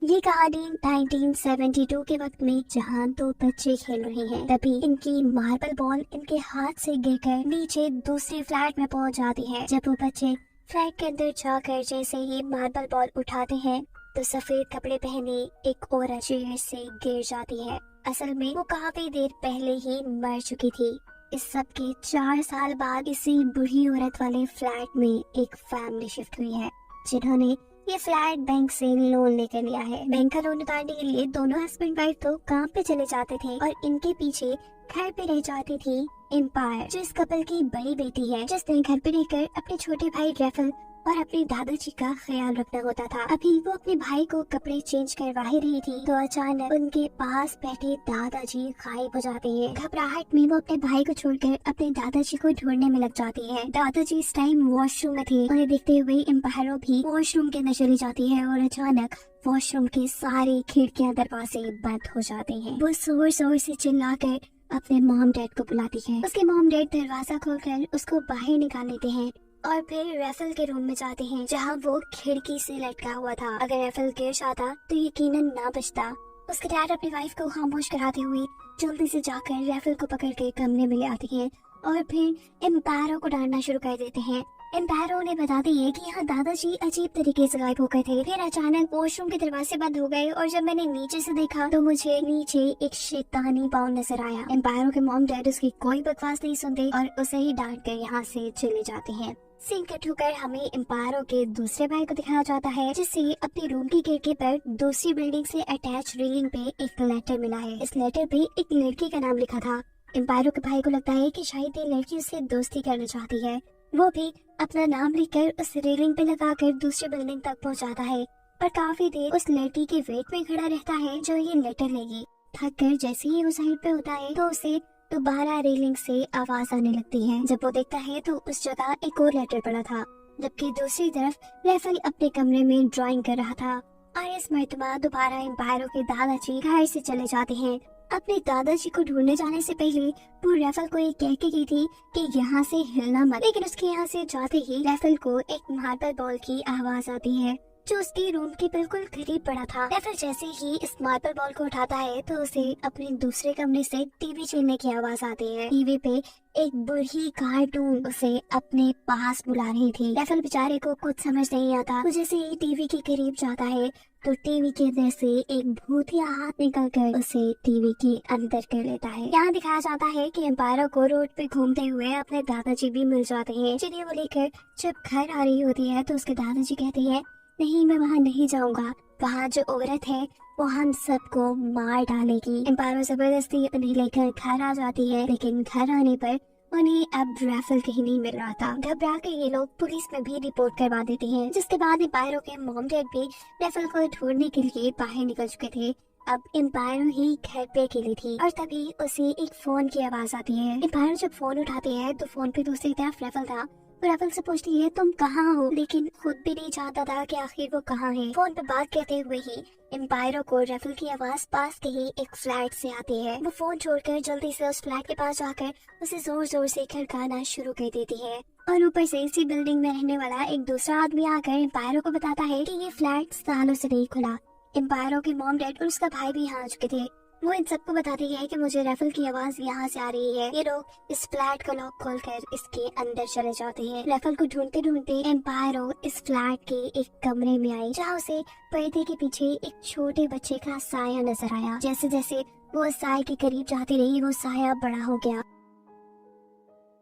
ये कहानी 1972 के वक्त में जहाँ दो बच्चे खेल रहे हैं, तभी इनकी मार्बल बॉल इनके हाथ से गिरकर नीचे दूसरे फ्लैट में पहुंच जाती है। जब वो बच्चे फ्लैट के अंदर जाकर जैसे ही मार्बल बॉल उठाते हैं तो सफेद कपड़े पहने एक औरत चेयर से गिर जाती है। असल में वो काफी देर पहले ही मर चुकी थी। इस सब के 4 साल बाद इसी बुढ़ी औरत वाले फ्लैट में एक फैमिली शिफ्ट हुई है, जिन्होंने ये फ्लैट बैंक से लोन लेकर लिया है। बैंक का लोन उतारने के लिए दोनों हस्बैंड वाइफ तो काम पे चले जाते थे और इनके पीछे घर पे रह जाती थी एम्पायर, जो इस कपल की बड़ी बेटी है, जिसने घर पे रहकर अपने छोटे भाई रेफल और अपने दादाजी का ख्याल रखना होता था। अभी वो अपने भाई को कपड़े चेंज करवा ही रही थी तो अचानक उनके पास बैठे दादाजी गायब हो जाते हैं। घबराहट में वो अपने भाई को छोड़कर अपने दादाजी को ढूंढने में लग जाती है। दादाजी इस टाइम वॉशरूम में थे। उन्हें देखते हुए एम्पायरों भी वॉशरूम के अंदर चली जाती है और अचानक वॉशरूम के सारे खिड़कियां दरवाजे बंद हो जाते हैं। वो जोर जोर से चिल्लाकर अपने मॉम डैड को बुलाती है। उसके मॉम डैड दरवाजा खोलकर उसको बाहर निकाल लेते हैं और फिर रेफल के रूम में जाते हैं, जहां वो खिड़की से लटका हुआ था। अगर रेफल गिर जाता तो यकीनन ना बचता। उसके डैड अपनी वाइफ को खामोश कराते हुए जल्दी से जाकर रेफल को पकड़ के कमरे में ले आते हैं और फिर एम्पायरों को डांटना शुरू कर देते हैं। एम्पायरों ने बताते हैं कि यहाँ दादाजी अजीब तरीके से गायब हो गए थे। फिर अचानक वॉशरूम के दरवाजे बंद हो गए और जब मैंने नीचे से देखा तो मुझे नीचे एक शैतानी पाँव नजर आया। एम्पायरों के मॉम डैड उसकी कोई बकवास नहीं सुनते और उसे ही डांट कर यहाँ से चले जाते हैं। सीन कट होकर हमें एम्पायरों के दूसरे भाई को दिखाया जाता है, जिसे अपने रूम की खिड़की पर दूसरी बिल्डिंग से अटैच रेलिंग पे एक लेटर मिला है। इस लेटर पे एक लड़की का नाम लिखा था। एम्पायरों के भाई को लगता है कि शायद ये लड़की उससे दोस्ती करना चाहती है। वो भी अपना नाम लिखकर उस रेलिंग पे लगाकर दूसरी बिल्डिंग तक पहुंचाता है, पर काफी देर उस लड़की के वेट में खड़ा रहता है जो ये लेटर लेगी। थक कर जैसे ही वो साइड पे होता है तो उसे दोबारा रेलिंग से आवाज आने लगती है। जब वो देखता है तो उस जगह एक और लेटर पड़ा था, जबकि दूसरी तरफ रेफल अपने कमरे में ड्राइंग कर रहा था। और इस मर्तबा दोबारा एम्पायरों के दादाजी घर से चले जाते हैं। अपने दादाजी को ढूंढने जाने से पहले वो रेफल को ये कह के गई थी कि यहाँ से हिलना मत, लेकिन उसके यहाँ से जाते ही रेफल को एक मार्बल बॉल की आवाज आती है जो उसके रूम के बिल्कुल करीब पड़ा था। रेफल जैसे ही इस मार्बल बॉल को उठाता है तो उसे अपने दूसरे कमरे से टीवी चलने की आवाज आती है। टीवी पे एक बुढ़ी कार्टून उसे अपने पास बुला रही थी। रेफल बेचारे को कुछ समझ नहीं आता। तो जैसे ही टीवी के करीब जाता है तो टीवी के अंदर से एक भूतिया हाथ निकल कर उसे टीवी के अंदर कर लेता है। यहाँ दिखाया जाता है कि एम्पायरों को रोड पे घूमते हुए अपने दादाजी भी मिल जाते हैं, जिन्हें वो लेकर जब घर आ रही होती है तो उसके दादाजी कहते हैं, नहीं मैं वहाँ नहीं जाऊंगा, वहाँ जो औरत है वो हम सबको मार डालेगी। एम्पायरों जबरदस्ती उन्हें लेकर घर आ जाती है, लेकिन घर आने पर उन्हें अब रेफल कहीं नहीं मिल रहा था। घबरा के ये लोग पुलिस में भी रिपोर्ट करवा देते हैं, जिसके बाद एम्पायरों के मॉम डैड भी रेफल को ढूंढने के लिए बाहर निकल चुके थे। अब एम्पायरों ही घर पे अकेली थी और तभी उसे एक फोन की आवाज आती है। एम्पायर जब फोन उठाते हैं तो फोन पे दूसरी तरफ रेफल था। रेफल से पूछती है तुम कहाँ हो, लेकिन खुद भी नहीं जानता था कि आखिर वो कहाँ है। फोन पे बात करते हुए ही एम्पायरों को रेफल की आवाज पास के ही एक फ्लैट से आती है। वो फोन छोड़कर जल्दी से उस फ्लैट के पास जाकर उसे जोर जोर से खड़काना शुरू कर देती है और ऊपर से इसी बिल्डिंग में रहने वाला एक दूसरा आदमी आकर एम्पायरों को बताता है कि ये फ्लैट सालों से नहीं खुला। एम्पायरों के मॉम डैड और उसका भाई भी यहाँ आ चुके थे। वो इन सबको बताती है कि मुझे रेफल की आवाज यहाँ से आ रही है। ये लोग इस फ्लैट को लॉक खोलकर इसके अंदर चले जाते हैं। रेफल को ढूंढते ढूंढते एम्पायरों इस फ्लैट के एक कमरे में आई, जहाँ उसे पर्दे के पीछे एक छोटे बच्चे का साया नजर आया। जैसे जैसे वो उस साये के करीब जाती रही वो साया बड़ा हो गया।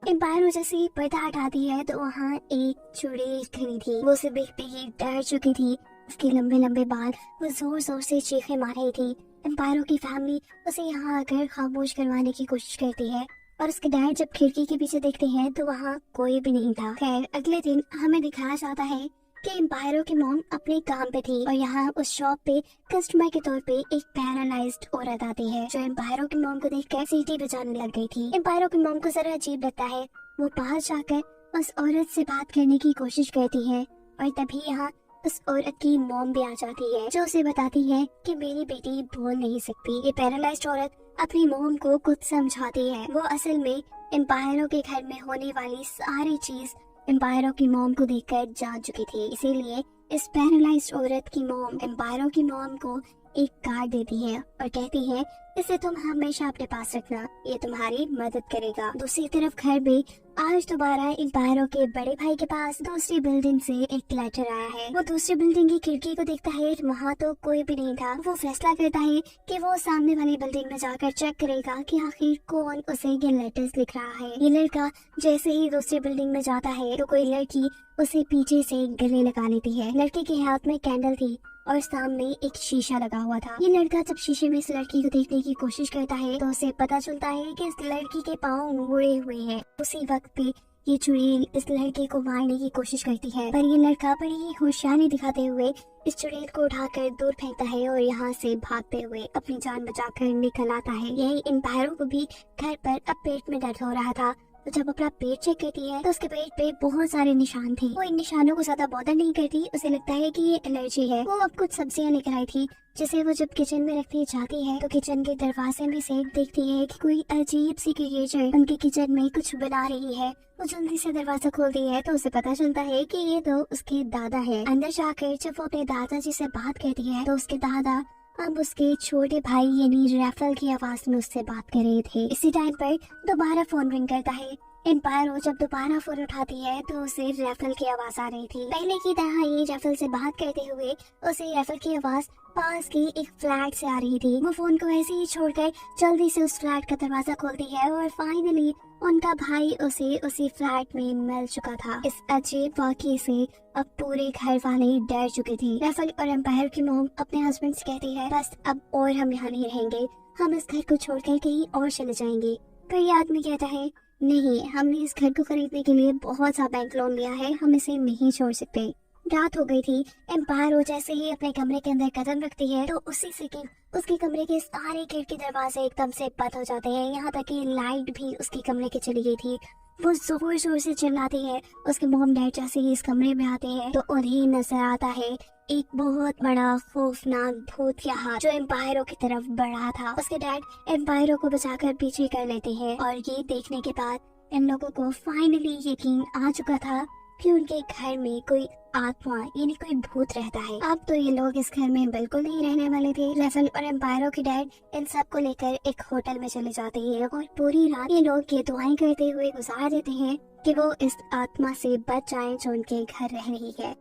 एम्पायरों जैसे ही पर्दा हटाती है तो वहाँ एक चुड़ैल खड़ी थी। वो उसे देखते ही डर चुकी थी। उसके लंबे लंबे बाल, वो जोर जोर से चीखें मार रही थी। एम्पायरों की फैमिली उसे यहाँ आकर खामोश करवाने की कोशिश करती है और उसके डैड जब खिड़की के पीछे देखते हैं तो वहाँ कोई भी नहीं था। खैर अगले दिन हमें दिखाया जाता है कि एम्पायरों की मॉम अपने काम पे थी और यहाँ उस शॉप पे कस्टमर के तौर पे एक पैरालाइज्ड औरत आती है, जो एम्पायरों की मॉम को देखकर सीटी बजाने लग गई थी। एम्पायरों की मॉम को जरा अजीब लगता है। वो पास जाकर उस औरत से बात करने की कोशिश करती है और तभी यहाँ उस औरत की मॉम भी आ जाती है, जो उसे बताती है कि मेरी बेटी बोल नहीं सकती। ये पैरालाइज्ड औरत अपनी मॉम को कुछ समझाती है। वो असल में एम्पायरों के घर में होने वाली सारी चीज एम्पायरों की मॉम को देखकर जान चुकी थी, इसीलिए इस पैरालाइज्ड औरत की मॉम एम्पायरों की मॉम को एक कार्ड देती है और कहती है इसे तुम हमेशा अपने पास रखना, ये तुम्हारी मदद करेगा। दूसरी तरफ घर में आज दोबारा एम्पायरों के बड़े भाई के पास दूसरी बिल्डिंग से एक लेटर आया है। वो दूसरी बिल्डिंग की खिड़की को देखता है, वहाँ तो कोई भी नहीं था। वो फैसला करता है कि वो सामने वाली बिल्डिंग में जाकर चेक करेगा कि आखिर कौन उसे ये लेटर्स लिख रहा है। ये लड़का जैसे ही दूसरी बिल्डिंग में जाता है तो कोई लड़की उसे पीछे से गले लगा लेती है। लड़के के हाथ में कैंडल थी और सामने एक शीशा लगा हुआ था। ये लड़का जब शीशे में इस लड़की को देखने की कोशिश करता है तो उसे पता चलता है कि इस लड़की के पाँव मुड़े हुए हैं। उसी वक्त पे ये चुड़ैल इस लड़के को मारने की कोशिश करती है, पर ये लड़का बड़ी ही होशियारी दिखाते हुए इस चुड़ैल को उठाकर दूर फेंकता है और यहाँ से भागते हुए अपनी जान बचाकर निकल आता है। यही एम्पायरों को भी घर पर अब पेट में दर्द हो रहा था, तो जब अपना पेट चेक करती है तो उसके पेट पे बहुत सारे निशान थे। वो इन निशानों को ज्यादा बॉदर नहीं करती, उसे लगता है कि ये एलर्जी है। वो अब कुछ सब्जियां लेकर आई थी जिसे वो जब किचन में रखने जाती है तो किचन के दरवाजे में से देखती है कि कोई अजीब सी क्रिएचर उनके किचन में कुछ बना रही है। वो जल्दी से दरवाजा खोलती है तो उसे पता चलता है कि ये तो उसके दादा है। अंदर जाकर जब वो अपने दादाजी से बात करती है तो उसके दादा अब उसके छोटे भाई यानी रैफल की आवाज में उससे बात कर रहे थे। इसी टाइम पर दोबारा फोन रिंग करता है। एम्पायरो जब दोबारा फोन उठाती है तो उसे रैफल की आवाज आ रही थी। पहले की तरह ही रैफल से बात करते हुए उसे रैफल की आवाज पास की एक फ्लैट से आ रही थी। वो फोन को ऐसे ही छोड़कर जल्दी से उस फ्लैट का दरवाजा खोलती है और फाइनली उनका भाई उसे उसी फ्लैट में मिल चुका था। इस अजीब वाकये से अब पूरे घर वाले डर चुके थे। रैफल और एम्पायर की मॉम अपने हस्बैंड से कहती है बस अब और हम यहाँ नहीं रहेंगे, हम इस घर को छोड़कर कहीं और चले जाएंगे। पर ये आदमी कहता है नहीं, हमने इस घर को खरीदने के लिए बहुत सा बैंक लोन लिया है, हम इसे नहीं छोड़ सकते। रात हो गई थी। एम्पायरो जैसे ही अपने कमरे के अंदर कदम रखती है तो उसी सेकंड उसके कमरे के सारे खिड़की दरवाजे एकदम से बंद हो जाते हैं, यहाँ तक कि लाइट भी उसके कमरे की चली गई थी। वो जोर जोर से चिल्लाती है। उसके मॉम डैड जैसे ही इस कमरे में आते हैं तो उन्हें नजर आता है एक बहुत बड़ा खौफनाक भूत का हाथ जो एम्पायरों की तरफ बढ़ा था। उसके डैड एम्पायरों को बचाकर पीछे कर लेते हैं और ये देखने के बाद इन लोगों को फाइनली यकीन आ चुका था कि उनके घर में कोई आत्मा यानी कोई भूत रहता है। अब तो ये लोग इस घर में बिल्कुल नहीं रहने वाले थे। रैफल और एम्पायरों के डैड इन सब को लेकर एक होटल में चले जाते हैं और पूरी रात ये लोग ये दुआएं करते हुए गुजार देते हैं कि वो इस आत्मा से बच जाएं जो उनके घर रह रही है।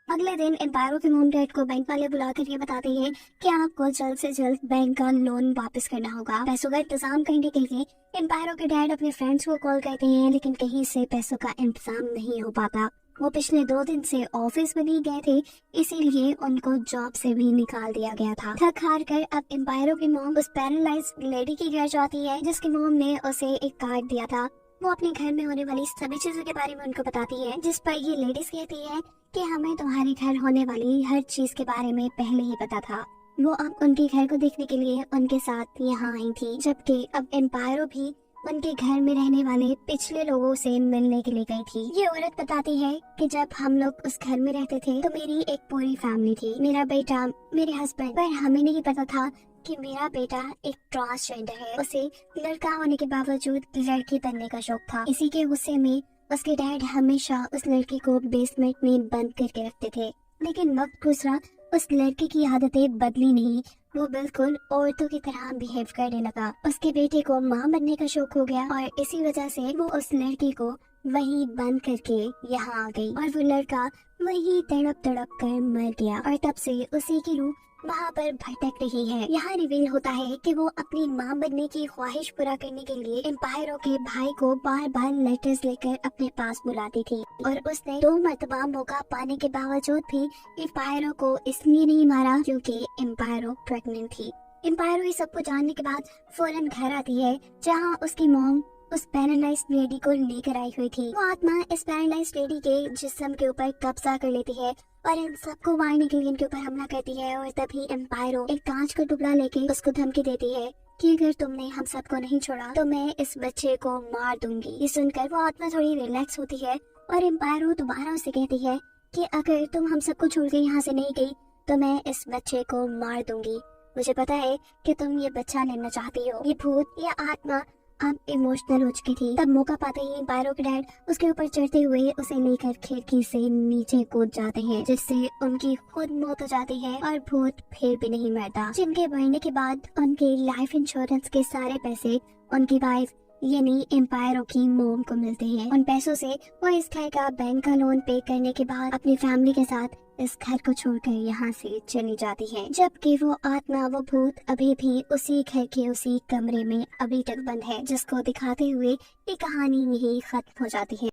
अगले दिन एम्पायरों के मॉम डैड को बैंक वाले बुलाकर ये बताते हैं कि आपको जल्द से जल्द बैंक का लोन वापस करना होगा। पैसों का इंतजाम करने के लिए एम्पायरों के डैड अपने फ्रेंड्स को कॉल करते हैं, लेकिन कहीं से पैसों का इंतजाम नहीं हो पाता। वो पिछले 2 दिन से ऑफिस में नहीं गए थे, इसीलिए उनको जॉब से भी निकाल दिया गया था। थक हार कर अब एम्पायरों की मॉम उस पैरालाइज्ड लेडी के घर जाती है जिसकी मॉम ने उसे एक कार्ड दिया था। वो अपने घर में होने वाली सभी चीजों के बारे में उनको बताती है, जिस पर ये लेडीज कहती है कि हमें तुम्हारे घर होने वाली हर चीज के बारे में पहले ही पता था। वो अब उनके घर को देखने के लिए उनके साथ यहाँ आई थी, जबकि अब एम्पायरो भी उनके घर में रहने वाले पिछले लोगों से मिलने के लिए गई थी। ये औरत बताती है कि जब हम लोग उस घर में रहते थे तो मेरी एक पूरी फैमिली थी, मेरा बेटा, मेरे हस्बैंड, पर हमें नहीं पता था कि मेरा बेटा एक ट्रांसजेंडर है। उसे लड़का होने के बावजूद लड़की बनने का शौक था। इसी के गुस्से में उसके डैड हमेशा उस लड़की को बेसमेंट में बंद करके रखते थे, लेकिन वक्त गुजरा, उस लड़के की आदतें बदली नहीं, वो बिल्कुल औरतों की तरह बिहेव करने लगा। उसके बेटे को माँ बनने का शौक हो गया और इसी वजह से वो उस लड़की को वहीं बंद करके यहाँ आ गई और वो लड़का वहीं तड़प तड़प कर मर गया और तब से उसी की रूह वहाँ पर भटक रही है। यहाँ रिवील होता है कि वो अपनी माँ बनने की ख्वाहिश पूरा करने के लिए एम्पायरों के भाई को बार बार लेटर्स लेकर अपने पास बुलाती थी और उसने 2 मरतबा मौका पाने के बावजूद भी एम्पायरों को इसलिए नहीं मारा क्योंकि एम्पायरों प्रेग्नेंट थी। एम्पायरों ये सब कुछ जानने के बाद फौरन घर आती है जहाँ उसकी मॉम उस पैरालाइज्ड लेडी को लेकर आई हुई थी। वो आत्मा इस पैरालाइज्ड लेडी के जिस्म के ऊपर कब्जा कर लेती है और इन सबको मारने के लिए इनके ऊपर हमला करती है और तभी एम्पायरो एक कांच का टुकड़ा लेके उसको धमकी देती है कि अगर तुमने हम सबको नहीं छोड़ा तो मैं इस बच्चे को मार दूंगी। ये सुनकर वो आत्मा थोड़ी रिलैक्स होती है और एम्पायरो दोबारा उसे कहती है कि अगर तुम हम सबको छोड़ के यहाँ से नहीं गई तो मैं इस बच्चे को मार दूंगी। मुझे पता है कि तुम ये बच्चा लेना चाहती हो। ये भूत, ये आत्मा अब इमोशनल हो चुकी थी। तब मौका पाते ही पायरो के डैड उसके ऊपर चढ़ते हुए उसे लेकर खिड़की से नीचे कूद जाते हैं, जिससे उनकी खुद मौत हो जाती है और भूत फिर भी नहीं मरता। जिनके मरने के बाद उनके लाइफ इंश्योरेंस के सारे पैसे उनकी वाइफ यानी एम्पायरों की मोम को मिलते हैं। उन पैसों से वो इस घर का बैंक का लोन पे करने के बाद अपनी फैमिली के साथ इस घर को छोड़कर यहाँ से चली जाती है, जबकि वो आत्मा, वो भूत अभी भी उसी घर के उसी कमरे में अभी तक बंद है, जिसको दिखाते हुए ये कहानी यही खत्म हो जाती है।